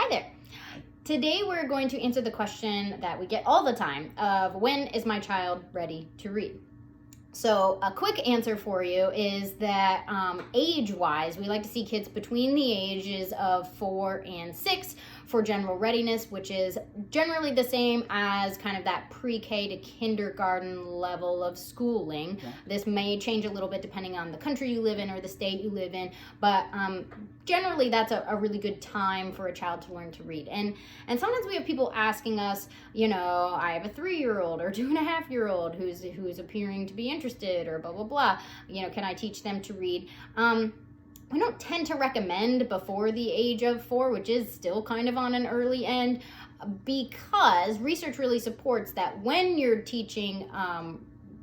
Hi there. Today we're going to answer the question that we get all the time of when is my child ready to read? So a quick answer for you is that age-wise, we like to see kids between the ages of 4 and 6 for general readiness, which is generally the same as kind of that pre-K to kindergarten level of schooling. Okay. This may change a little bit depending on the country you live in or the state you live in, but generally that's a really good time for a child to learn to read. And sometimes we have people asking us, you know, I have a 3-year-old or 2.5-year-old who's appearing to be interested or blah, blah, blah. You know, can I teach them to read? We don't tend to recommend before the age of 4, which is still kind of on an early end, because research really supports that when you're teaching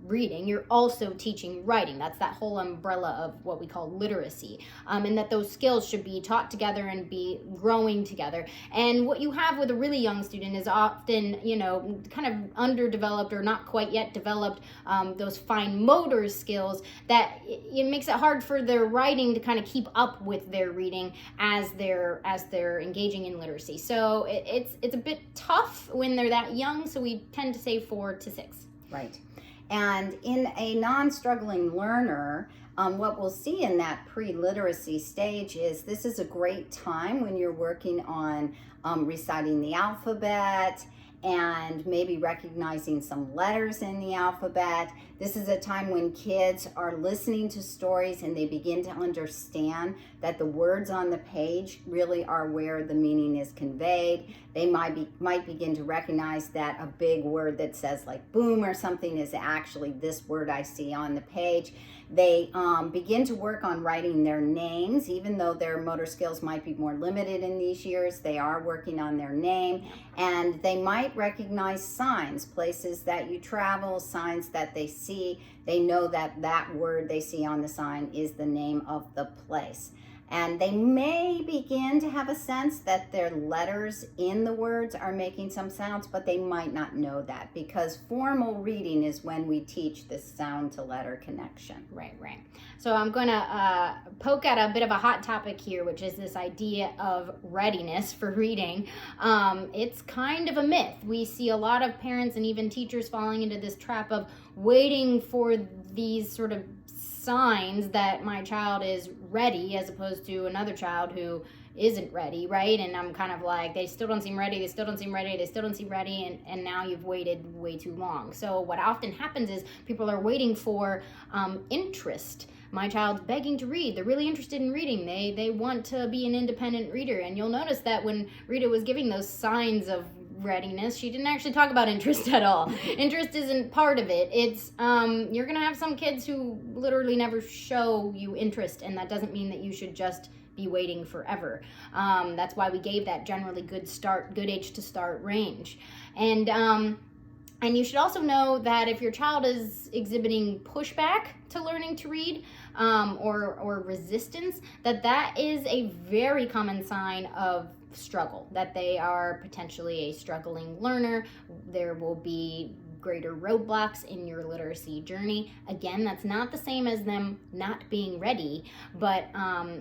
reading, you're also teaching writing. That's that whole umbrella of what we call literacy, and that those skills should be taught together and be growing together. And what you have with a really young student is often, you know, kind of underdeveloped or not quite yet developed those fine motor skills that it makes it hard for their writing to kind of keep up with their reading as they're engaging in literacy. So it's a bit tough when they're that young, so we tend to say 4 to 6. Right. And in a non-struggling learner, what we'll see in that pre-literacy stage is this is a great time when you're working on reciting the alphabet and maybe recognizing some letters in the alphabet. This is a time when kids are listening to stories and they begin to understand that the words on the page really are where the meaning is conveyed. They might begin to recognize that a big word that says like boom or something is actually this word I see on the page. They begin to work on writing their names, even though their motor skills might be more limited in these years. They are working on their name, and they might recognize signs, places that you travel, signs that they see. They know that that word they see on the sign is the name of the place. And they may begin to have a sense that their letters in the words are making some sounds, but they might not know that, because formal reading is when we teach this sound to letter connection. Right. So I'm going to poke at a bit of a hot topic here, which is this idea of readiness for reading. It's kind of a myth. We see a lot of parents and even teachers falling into this trap of waiting for these sort of signs that my child is ready as opposed to another child who isn't ready, right? And I'm kind of like, they still don't seem ready, and now you've waited way too long. So what often happens is people are waiting for interest. My child's begging to read. They're really interested in reading. They want to be an independent reader. And you'll notice that when Rita was giving those signs of readiness, she didn't actually talk about interest at all. Interest isn't part of it. It's you're gonna have some kids who literally never show you interest, and that doesn't mean that you should just be waiting forever. That's why we gave that generally good age to start range. And you should also know that if your child is exhibiting pushback to learning to read or resistance, that is a very common sign of struggle, that they are potentially a struggling learner. There will be greater roadblocks in your literacy journey. Again, that's not the same as them not being ready, but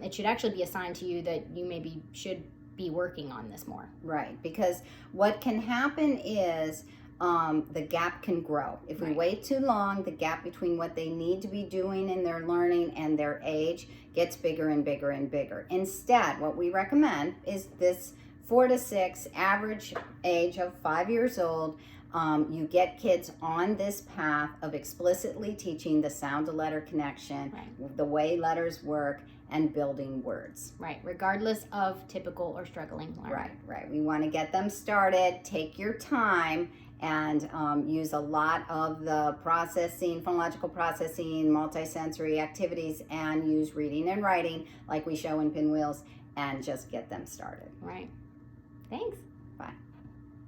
it should actually be a sign to you that you maybe should be working on this more. Right, because what can happen is the gap can grow. If we wait too long, the gap between what they need to be doing in their learning and their age gets bigger and bigger and bigger. Instead, what we recommend is this 4 to 6, average age of 5 years old. You get kids on this path of explicitly teaching the sound to letter connection, the way letters work, and building words. Right, regardless of typical or struggling learner. Right. We want to get them started. Take your time and use a lot of the processing, phonological processing, multisensory activities, and use reading and writing like we show in Pinwheels, and just get them started. Right. Thanks. Bye.